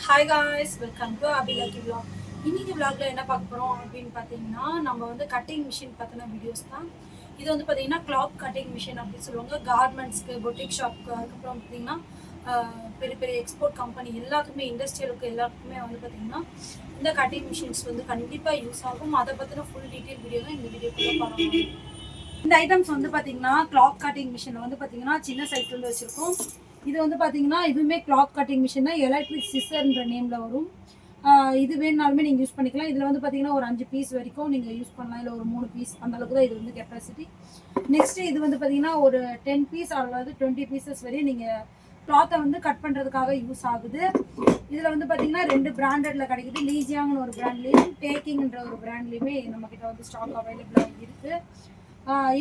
Hi guys, welcome to அபிலாக்கி vlog. இன்னைக்கு விலாக்ல என்ன பார்க்க போகிறோம் அப்படின்னு பார்த்தீங்கன்னா, நம்ம வந்து கட்டிங் மிஷின் பற்றின வீடியோஸ் தான். இது வந்து பார்த்தீங்கன்னா கிளாத் கட்டிங் மிஷின் அப்படின்னு சொல்லுவாங்க. கார்மெண்ட்ஸ்க்கு, பொட்டிக் ஷாப்க்கு, அதுக்கப்புறம் பார்த்தீங்கன்னா பெரிய பெரிய எக்ஸ்போர்ட் கம்பெனி எல்லாத்துக்குமே, இண்டஸ்ட்ரியலுக்கு எல்லாத்துக்குமே வந்து பார்த்தீங்கன்னா இந்த கட்டிங் மிஷின்ஸ் வந்து கண்டிப்பாக யூஸ் ஆகும். அதை பற்றின ஃபுல் டீட்டெயில் வீடியோ தான் இந்த வீடியோக்குள்ளே பார்க்கலாம். இந்த ஐட்டம்ஸ் வந்து பார்த்தீங்கன்னா கிளாத் கட்டிங் மிஷினில் வந்து பார்த்தீங்கன்னா சின்ன சைஸ்லேருந்து வச்சுருக்கோம். இது வந்து பார்த்தீங்கன்னா இதுவுமே கிளாத் கட்டிங் மிஷின் தான். எலக்ட்ரிக் சிசர்ன்ற நேமில் வரும். இது வேணுனாலுமே நீங்கள் யூஸ் பண்ணிக்கலாம். இதில் வந்து பார்த்தீங்கன்னா ஒரு 5 பீஸ் வரைக்கும் நீங்கள் யூஸ் பண்ணலாம், இல்லை ஒரு 3 பீஸ், அந்த அளவுக்கு தான் இது வந்து கெப்பாசிட்டி. நெக்ஸ்ட்டு இது வந்து பார்த்தீங்கன்னா ஒரு 10 பீஸ் அல்லது 20 பீசஸ் வரையும் நீங்கள் கிளாத்தை வந்து கட் பண்ணுறதுக்காக யூஸ் ஆகுது. இதில் வந்து பார்த்தீங்கன்னா 2 பிராண்டடில் கிடைக்குது. லீஜியாங்னு ஒரு பிராண்ட்லேயும், டேக்கிங்ன்ற ஒரு பிராண்ட்லேயுமே நம்மக்கிட்ட வந்து ஸ்டாக் அவைலபிளாக இருக்குது.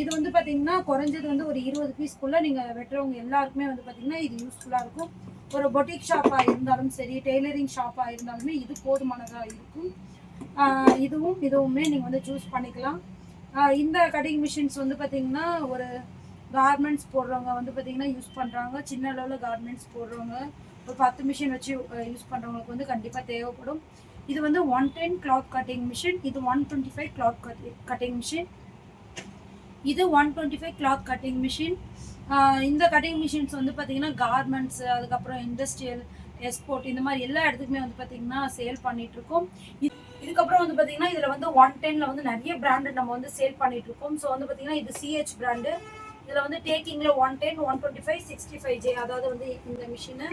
இது வந்து பார்த்தீங்கன்னா குறைஞ்சது வந்து ஒரு 20 பீஸ்க்குள்ளே நீங்கள் வெட்டுறவங்க எல்லாருக்குமே வந்து பார்த்தீங்கன்னா இது யூஸ்ஃபுல்லாக இருக்கும். ஒரு பொட்டிக் ஷாப்பாக இருந்தாலும் சரி, டெய்லரிங் ஷாப்பாக இருந்தாலுமே இது போதுமானதாக இருக்கும். இதுவுமே நீங்கள் வந்து சூஸ் பண்ணிக்கலாம். இந்த கட்டிங் மிஷின்ஸ் வந்து பார்த்தீங்கன்னா ஒரு கார்மெண்ட்ஸ் போடுறவங்க வந்து பார்த்தீங்கன்னா யூஸ் பண்ணுறாங்க. சின்ன அளவில் கார்மெண்ட்ஸ் போடுறவங்க ஒரு 10 மிஷின் வச்சு யூஸ் பண்ணுறவங்களுக்கு வந்து கண்டிப்பாக தேவைப்படும். இது வந்து 110 கிளாத் கட்டிங் மிஷின், இது 125 கிளாத் கட்டிங் மிஷின், இது 125 கிளாத் கட்டிங் மிஷின். இந்த கட்டிங் மிஷின்ஸ் வந்து பார்த்தீங்கன்னா கார்மெண்ட்ஸு, அதுக்கப்புறம் இண்டஸ்ட்ரியல், எக்ஸ்போர்ட், இந்த மாதிரி எல்லா இடத்துக்குமே வந்து பார்த்தீங்கன்னா சேல் பண்ணிகிட்ருக்கோம். இதுக்கப்புறம் வந்து பார்த்தீங்கன்னா இதில் வந்து 110ல் வந்து நிறைய பிராண்டு நம்ம வந்து சேல் பண்ணிகிட்ருக்கோம். ஸோ வந்து பார்த்தீங்கன்னா இது சிஹெச் பிராண்டு. இதில் வந்து டேக்கிங்கில் 110, 125, 65J, அதாவது வந்து இந்த மிஷினு.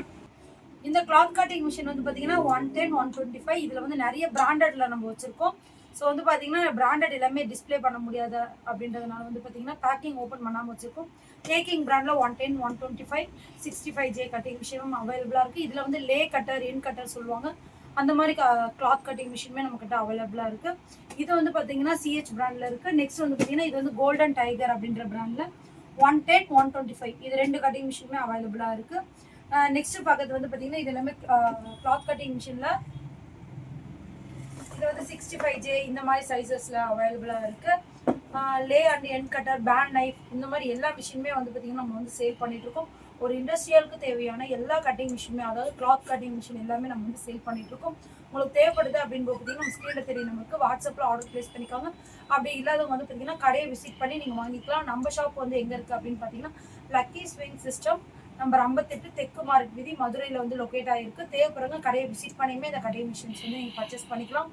இந்த கிளாத் கட்டிங் மிஷின் வந்து பார்த்தீங்கன்னா 110, 125, இதில் வந்து நிறைய பிராண்டடில் நம்ம வச்சுருக்கோம். ஸோ வந்து பார்த்தீங்கன்னா பிராண்டட் எல்லாமே டிஸ்பிளே பண்ண முடியாது அப்படின்றதுனால வந்து பார்த்தீங்கன்னா பேக்கிங் ஓப்பன் பண்ணாமல் வச்சுருக்கோம். டேக்கிங் பிராண்டில் 110, 125, 65J கட்டிங் மிஷினும் அவைலபிளாக இருக்குது. இதில் வந்து லே கட்டர், என் கட்டர் சொல்லுவாங்க, அந்த மாதிரி கிளாத் கட்டிங் மிஷினுமே நம்மக்கிட்ட அவைலபிளாக இருக்குது. இது வந்து பார்த்தீங்கன்னா சிஹெச் பிராண்டில் இருக்குது. நெக்ஸ்ட் வந்து பார்த்தீங்கன்னா இது வந்து கோல்டன் டைகர் அப்படின்ற பிராண்டில் 110, 125, இது 2 கட்டிங் மிஷினுமே அவைலபிளாக இருக்குது. நெக்ஸ்ட் பார்க்கறது வந்து பார்த்தீங்கன்னா இது எல்லாமே கிளாத் கட்டிங் மிஷினில் இது வந்து 65J இந்த மாதிரி சைஸஸில் அவைலபிளாக இருக்குது. லே அண்ட் என் கட்டர், பேண்ட் நைஃப், இந்த மாதிரி எல்லா மிஷினுமே வந்து பார்த்திங்கன்னா நம்ம வந்து சேல் பண்ணிகிட்ருக்கோம். ஒரு இண்டஸ்ட்ரியலுக்கு தேவையான எல்லா கட்டிங் மிஷினுமே, அதாவது கிளாத் கட்டிங் மிஷின் எல்லாமே நம்ம வந்து சேல் பண்ணிகிட்ருக்கோம். உங்களுக்கு தேவைப்படுது அப்படின்னு பார்த்தீங்கன்னா நம்ம ஸ்க்ரீனில் தெரியும் நமக்கு வாட்ஸ்அப்பில் ஆர்டர் ப்ளேஸ் பண்ணிக்காங்க. அப்படி இல்லாதவங்க வந்து பார்த்திங்கன்னா கடையை விசிட் பண்ணி நீங்கள் வாங்கிக்கலாம். நம்ம ஷாப் வந்து எங்கே இருக்குது அப்படின்னு பார்த்தீங்கன்னா லக்கி ஸ்விங் சிஸ்டம், நம்பர் 58, தெற்கு மார்க்கெட் வீதி, மதுரையில் வந்து லொக்கேட் ஆகிருக்கு. தேவைப்படுறவங்க கடையை விசிட் பண்ணியுமே இந்த கடையை மிஷின்ஸ் வந்து நீங்கள் பர்ச்சேஸ் பண்ணிக்கலாம்.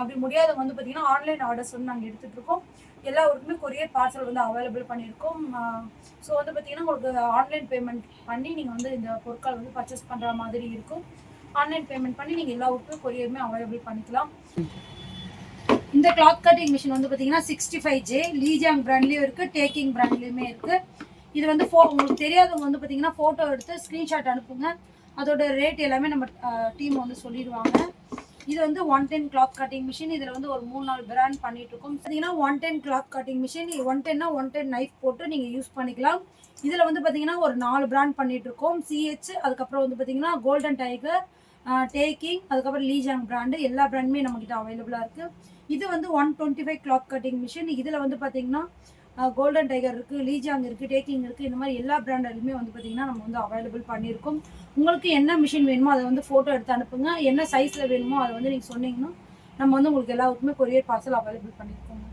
அப்படி முடியாதவங்க வந்து பார்த்தீங்கன்னா ஆன்லைன் ஆர்டர்ஸ் வந்து நாங்கள் எடுத்துகிட்ருக்கோம். எல்லா ஊருக்குமே கொரியர் பார்சல் வந்து அவைலபிள் பண்ணியிருக்கோம். ஸோ வந்து பார்த்தீங்கன்னா உங்களுக்கு ஆன்லைன் பேமெண்ட் பண்ணி நீங்கள் வந்து இந்த பொருட்கள் வந்து பர்ச்சேஸ் பண்ணுற மாதிரி இருக்கும். ஆன்லைன் பேமெண்ட் பண்ணி நீங்கள் எல்லா ஊருக்குமே கொரியருமே அவைலபிள் பண்ணிக்கலாம். இந்த கிளாத் கட்டிங் மிஷின் வந்து பார்த்தீங்கன்னா 65J லீஜாங் பிராண்ட்லேயும் இருக்குது, டேக்கிங் பிராண்ட்லேயுமே இருக்குது. இது வந்து உங்களுக்கு தெரியாதவங்க வந்து பார்த்தீங்கன்னா ஃபோட்டோ எடுத்து ஸ்க்ரீன்ஷாட் அனுப்புங்க. அதோட ரேட் எல்லாமே நம்ம டீம் வந்து சொல்லிடுவாங்க. இது வந்து 110 கிளாத் கட்டிங் மிஷின். இதில் வந்து ஒரு 3-4 பிராண்ட் பண்ணிகிட்ருக்கோம். பார்த்தீங்கன்னா 110 கிளாத் கட்டிங் மிஷின், 110னா 110 நைஃப் போட்டு நீங்கள் யூஸ் பண்ணிக்கலாம். இதில் வந்து பார்த்தீங்கன்னா ஒரு 4 பிராண்ட் பண்ணிகிட்ருக்கோம். சிஹெச், அதுக்கப்புறம் வந்து பார்த்தீங்கன்னா கோல்டன் டைகர், டேக்கிங், அதுக்கப்புறம் லீஜாங் பிராண்டு, எல்லா பிராண்டுமே நம்மக்கிட்ட அவைலபிளாக இருக்குது. இது வந்து 125 கிளாத் கட்டிங் மிஷின். இதில் வந்து பார்த்தீங்கன்னா கோல்டன் டைகர் இருக்குது, லீஜாங் இருக்குது, டேக்கிங் இருக்குது, இந்த மாதிரி எல்லா பிராண்டுமே வந்து பார்த்திங்கன்னா நம்ம வந்து அவைலபிள் பண்ணியிருக்கோம். உங்களுக்கு என்ன மிஷின் வேணுமோ அதை வந்து ஃபோட்டோ எடுத்து அனுப்புங்க. என்ன சைஸில் வேணுமோ அதை வந்து நீங்கள் சொன்னீங்கன்னா நம்ம வந்து உங்களுக்கு எல்லாருக்குமே கொரியர் பார்சல் அவைலபிள் பண்ணியிருக்கோங்க.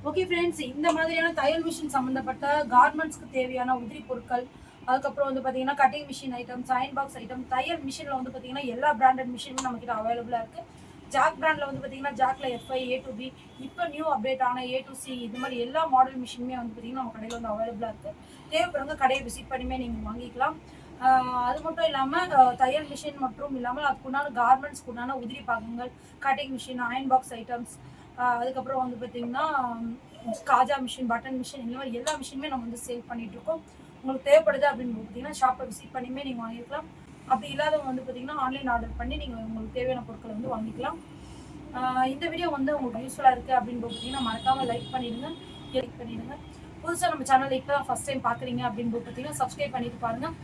ஓகே ஃப்ரெண்ட்ஸ், இந்த மாதிரியான தையல் மிஷின் சம்மந்தப்பட்ட கார்மெண்ட்ஸ்க்கு தேவையான உதிரி பொருட்கள், அதுக்கப்புறம் வந்து பார்த்தீங்கன்னா cutting machine item, iron box item, தையல் மிஷினில் வந்து பார்த்தீங்கன்னா எல்லா பிராண்டட் மிஷினும் நம்மக்கிட்ட அவைலபிளாக இருக்குது. ஜாக் பிராண்டில் வந்து பார்த்தீங்கன்னா ஜாக்கில் FI, A to B, இப்போ நியூ அப்டேட் ஆன A to C, இந்த மாதிரி எல்லா மாடல் மிஷினுமே வந்து பார்த்தீங்கன்னா நம்ம கடையில் வந்து அவைலபிளாக இருக்குது. தேவைப்படுறவங்க கடையை விசிட் பண்ணியுமே நீங்கள் வாங்கிக்கலாம். அது மட்டும் இல்லாமல் தையல் மிஷின் மற்றும் இல்லாமல் அதுக்குண்டான கார்மெண்ட்ஸ்க்கு உண்டான உதிரி பாகங்கள், cutting machine, iron box items, அதுக்கப்புறம் வந்து பார்த்திங்கன்னா காஜா மிஷின், பட்டன் மிஷின், இந்த மாதிரி எல்லா மிஷினுமே நம்ம வந்து சேல் பண்ணிகிட்ருக்கோம். உங்களுக்கு தேவைப்படுது அப்படின்னு பார்த்தீங்கன்னா ஷாப்பை விசிட் பண்ணியுமே நீங்கள் வாங்கிக்கலாம். அப்படி இல்லாதவங்க வந்து பார்த்தீங்கன்னா ஆன்லைன் ஆர்டர் பண்ணி நீங்கள் உங்களுக்கு தேவையான பொருட்களை வந்து வாங்கிக்கலாம். இந்த வீடியோ வந்து உங்களுக்கு யூஸ்ஃபுல்லாக இருக்குது அப்படின்னு பார்த்தீங்கன்னா மறக்காமல் லைக் பண்ணிடுங்க. புதுசாக நம்ம சேனலில் இப்போ தான் ஃபஸ்ட் டைம் பார்க்குறீங்க அப்படின்னு பார்த்தீங்கன்னா சப்ஸ்கிரைப் பண்ணிட்டு பாருங்கள்.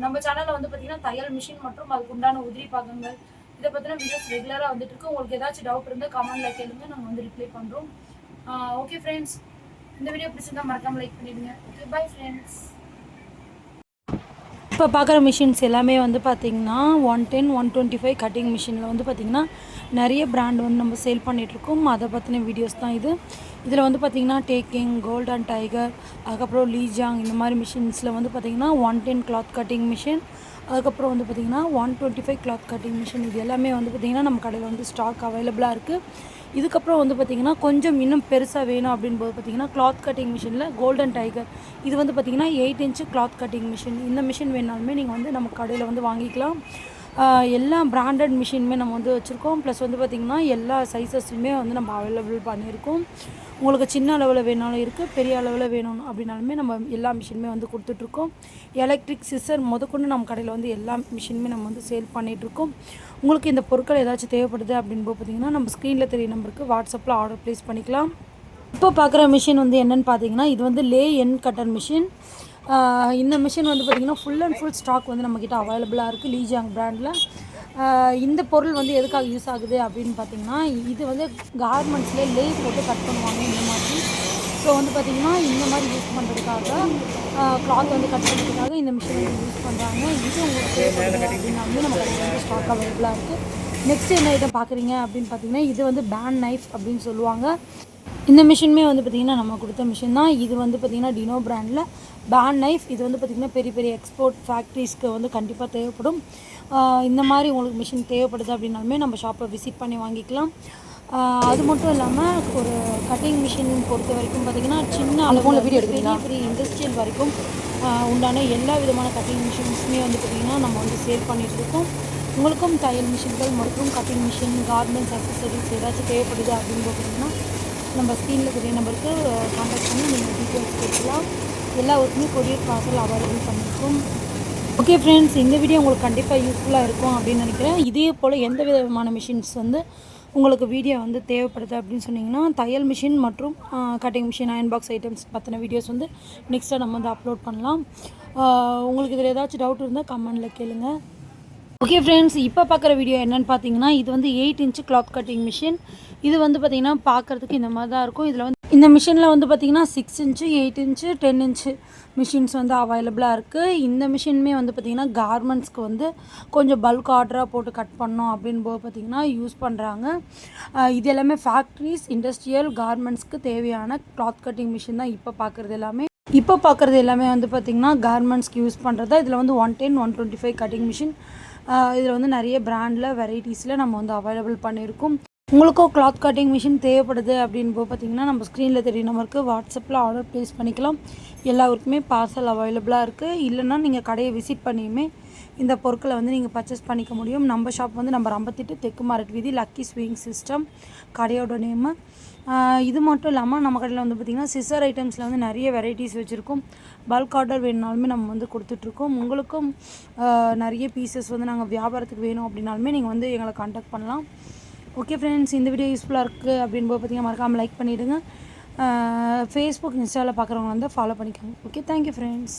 நம்ம சேனலில் வந்து பார்த்தீங்கன்னா தையல் மிஷின் மற்றும் அதுக்கு உண்டான உதிரி பாகங்கள், இதை பற்றின வீடியோஸ் ரெகுலராக வந்துட்டு இருக்கு. உங்களுக்கு ஏதாச்சும் டவுட் இருந்தால் கமெண்ட்டில் கேளுங்க, நாங்கள் வந்து ரிப்ளை பண்ணுறோம். ஓகே ஃப்ரெண்ட்ஸ், இந்த வீடியோ பிடிச்சிருந்தா மறக்காமல் லைக் பண்ணிடுங்க. Okay, bye friends. இப்போ பார்க்குற மிஷின்ஸ் எல்லாமே வந்து பார்த்திங்கன்னா 110 125 கட்டிங் மிஷினில் வந்து பார்த்திங்கன்னா நிறைய பிராண்ட் வந்து நம்ம சேல் பண்ணிகிட்ருக்கோம். அதை பற்றின வீடியோஸ் தான் இது. இதில் வந்து பார்த்திங்கன்னா டேக்கிங், கோல்டன் டைகர், அதுக்கப்புறம் லீஜாங் இந்த மாதிரி மிஷின்ஸில் வந்து பார்த்திங்கன்னா 110 கிளாத் கட்டிங் மிஷின், அதுக்கப்புறம் வந்து பார்த்திங்கன்னா 125 கிளாத் கட்டிங் மிஷின், இது எல்லாமே வந்து பார்த்திங்கன்னா நம்ம கடையில் வந்து ஸ்டாக் அவைலபிளாக இருக்குது. இதுக்கப்புறம் வந்து பார்த்திங்கன்னா கொஞ்சம் இன்னும் பெருசாக வேணும் அப்படின்போது பார்த்திங்கன்னா கிளாத் கட்டிங் மிஷினில் கோல்டன் டைகர், இது வந்து பார்த்திங்கன்னா 8 இன்ச்சு கிளாத் கட்டிங் மிஷின். இந்த மிஷின் வேணாலுமே நீங்கள் வந்து நம்ம கடையில் வந்து வாங்கிக்கலாம். எல்லா பிராண்டட் மிஷினுமே நம்ம வந்து வச்சுருக்கோம். ப்ளஸ் வந்து பார்த்திங்கன்னா எல்லா சைஸஸ்லையுமே வந்து நம்ம அவைலபிள் பண்ணியிருக்கோம். உங்களுக்கு சின்ன அளவில் வேணாலும் இருக்குது, பெரிய அளவில் வேணும் அப்படின்னாலுமே நம்ம எல்லா மிஷினுமே வந்து கொடுத்துட்ருக்கோம். எலக்ட்ரிக் சிசர் முதற்கொண்டு நம்ம கடையில் வந்து எல்லா மிஷினுமே நம்ம வந்து சேல் பண்ணிகிட்ருக்கோம். உங்களுக்கு இந்த பொருட்கள் ஏதாச்சும் தேவைப்படுது அப்படின்போது பார்த்திங்கன்னா நம்ம ஸ்க்ரீனில் தெரிய நம்பருக்கு வாட்ஸ்அப்பில் ஆர்டர் ப்ளேஸ் பண்ணிக்கலாம். இப்போ பார்க்குற மிஷின் வந்து என்னென்னு பார்த்தீங்கன்னா இது வந்து லே என் கட்டர் மிஷின். இந்த மிஷின் வந்து பார்த்திங்கன்னா ஃபுல் அண்ட் ஃபுல் ஸ்டாக் வந்து நம்மக்கிட்ட அவைலபிளாக இருக்குது லீஜாங் பிராண்டில். இந்த பொருள் வந்து எதுக்காக யூஸ் ஆகுது அப்படின்னு பார்த்திங்கன்னா இது வந்து கார்மெண்ட்ஸ்லேயே லே போட்டு கட் பண்ணுவாங்க இந்த மாதிரி. ஸோ வந்து பார்த்திங்கன்னா இந்த மாதிரி யூஸ் பண்ணுறதுக்காக கிளாத் வந்து கட் பண்ணுறதுக்காக இந்த மிஷின் வந்து யூஸ் பண்ணுறாங்க. இது உங்களுக்கு தேவைப்படுது அப்படின்னாலுமே நம்ம கடையில் வந்து ஸ்டாக் அவைலபிளாக இருக்குது. நெக்ஸ்ட் என்ன ஐட்டம் பார்க்குறீங்க அப்படின்னு பார்த்தீங்கன்னா இது வந்து பேன் நைஃப் அப்படின்னு சொல்லுவாங்க. இந்த மிஷினுமே வந்து பார்த்திங்கன்னா நம்ம கொடுத்த மிஷின் தான். இது வந்து பார்த்திங்கன்னா டினோ பிராண்டில் பேன் நைஃப். இது வந்து பார்த்திங்கன்னா பெரிய பெரிய எக்ஸ்போர்ட் ஃபேக்ட்ரிஸ்க்கு வந்து கண்டிப்பாக தேவைப்படும். இந்த மாதிரி உங்களுக்கு மிஷின் தேவைப்படுது அப்படின்னாலுமே நம்ம ஷாப்பை விசிட் பண்ணி வாங்கிக்கலாம். அது மட்டும் இல்லாமல் ஒரு கட்டிங் மிஷின் பொறுத்த வரைக்கும் பார்த்திங்கன்னா சின்ன அளவில் பெரிய பெரிய இண்டஸ்ட்ரியல் வரைக்கும் உண்டான எல்லா விதமான கட்டிங் மிஷின்ஸுமே வந்து பார்த்திங்கன்னா நம்ம வந்து சேல் பண்ணிகிட்ருக்கோம். உங்களுக்கும் தையல் மிஷின்கள் மற்றும் கட்டிங் மிஷின், கார்மெண்ட்ஸ், அக்சசரிஸ் ஏதாச்சும் தேவைப்படுது அப்படின்னு பார்த்திங்கன்னா நம்ம ஸ்க்ரீனில் தெரிய நம்பருக்கு கான்டாக்ட் பண்ணி நீங்கள் டீட்டெயில்ஸ் கேட்கலாம். எல்லா ஊருக்குமே கொரியர் பார்சல் அவைலபிள் பண்ணியிருக்கோம். ஓகே ஃப்ரெண்ட்ஸ், இந்த வீடியோ உங்களுக்கு கண்டிப்பாக யூஸ்ஃபுல்லாக இருக்கும் அப்படின்னு நினைக்கிறேன். இதே போல் எந்த விதமான மிஷின்ஸ் வந்து உங்களுக்கு வீடியோ வந்து தேவைப்படுது அப்படின்னு சொன்னிங்கன்னா தையல் மிஷின் மற்றும் cutting machine, iron box items பற்றின வீடியோஸ் வந்து நெக்ஸ்ட்டாக நம்ம வந்து அப்லோட் பண்ணலாம். உங்களுக்கு இதில் ஏதாச்சும் டவுட் இருந்தால் கமெண்டில் கேளுங்க. ஓகே ஃப்ரெண்ட்ஸ், இப்போ பார்க்குற வீடியோ என்னென்னு பார்த்தீங்கன்னா இது வந்து 8 இன்ச்சு கிளாத் கட்டிங் மிஷின். இது வந்து பார்த்திங்கன்னா பார்க்குறதுக்கு இந்த மாதிரி தான் இருக்கும். இதில் வந்து இந்த மிஷினில் வந்து பார்த்திங்கன்னா 6 இன்ச்சு, 8 இன்ச்சு, 10 இன்ச்சு மிஷின்ஸ் வந்து அவைலபிளாக இருக்குது. இந்த மிஷினுமே வந்து பார்த்திங்கன்னா கார்மெண்ட்ஸ்க்கு வந்து கொஞ்சம் பல்க் ஆர்டராக போட்டு கட் பண்ணோம் அப்படின்னு போது பார்த்திங்கன்னா யூஸ் பண்ணுறாங்க. இது எல்லாமே ஃபேக்ட்ரிஸ், இண்டஸ்ட்ரியல், கார்மெண்ட்ஸ்க்கு தேவையான கிளாத் கட்டிங் மிஷின் தான் இப்போ பார்க்குறது எல்லாமே. இப்போ பார்க்குறது எல்லாமே வந்து பார்த்திங்கன்னா கார்மெண்ட்ஸ்க்கு யூஸ் பண்ணுறது. இதில் வந்து 110 125 கட்டிங் மிஷின். இதில் வந்து நிறைய பிராண்டில் வெரைட்டிஸில் நம்ம வந்து அவைலபிள் பண்ணியிருக்கோம். உங்களுக்கும் கிளாத் கட்டிங் மிஷின் தேவைப்படுது அப்படின்னு போது பார்த்திங்கன்னா நம்ம ஸ்க்ரீனில் தெரிய நம்பருக்கு வாட்ஸ்அப்பில் ஆர்டர் ப்ளேஸ் பண்ணிக்கலாம். எல்லா ஊருக்குமே பார்சல் அவைலபிளாக இருக்குது. இல்லைன்னா நீங்கள் கடையை விசிட் பண்ணியுமே இந்த பொருட்களை வந்து நீங்கள் பர்ச்சேஸ் பண்ணிக்க முடியும். நம்ம ஷாப் வந்து நம்பர் 58 தெற்கு மார்க்கெட் வீதி, லக்கி ஸ்விங் சிஸ்டம் கடையோட நேமு. இது மட்டும் இல்லாமல் நம்ம கடையில் வந்து பார்த்திங்கன்னா சிசர் ஐட்டம்ஸில் வந்து நிறைய வெரைட்டிஸ் வச்சுருக்கோம். பல்க் ஆர்டர் வேணுனாலுமே நம்ம வந்து கொடுத்துட்ருக்கோம். உங்களுக்கும் நிறைய பீசஸ் வந்து நாங்கள் வியாபாரத்துக்கு வேணும் அப்படின்னாலுமே நீங்கள் வந்து எங்களை கான்டாக்ட் பண்ணலாம். ஓகே ஃப்ரெண்ட்ஸ், இந்த வீடியோ யூஸ்ஃபுல்லாக இருக்குது அப்படின்னு போது பார்த்திங்கன்னா மறக்காமல் லைக் பண்ணிவிடுங்க. ஃபேஸ்புக், இன்ஸ்டாவில் பார்க்குறவங்க வந்து ஃபாலோ பண்ணிக்கோங்க. Okay, thank you friends.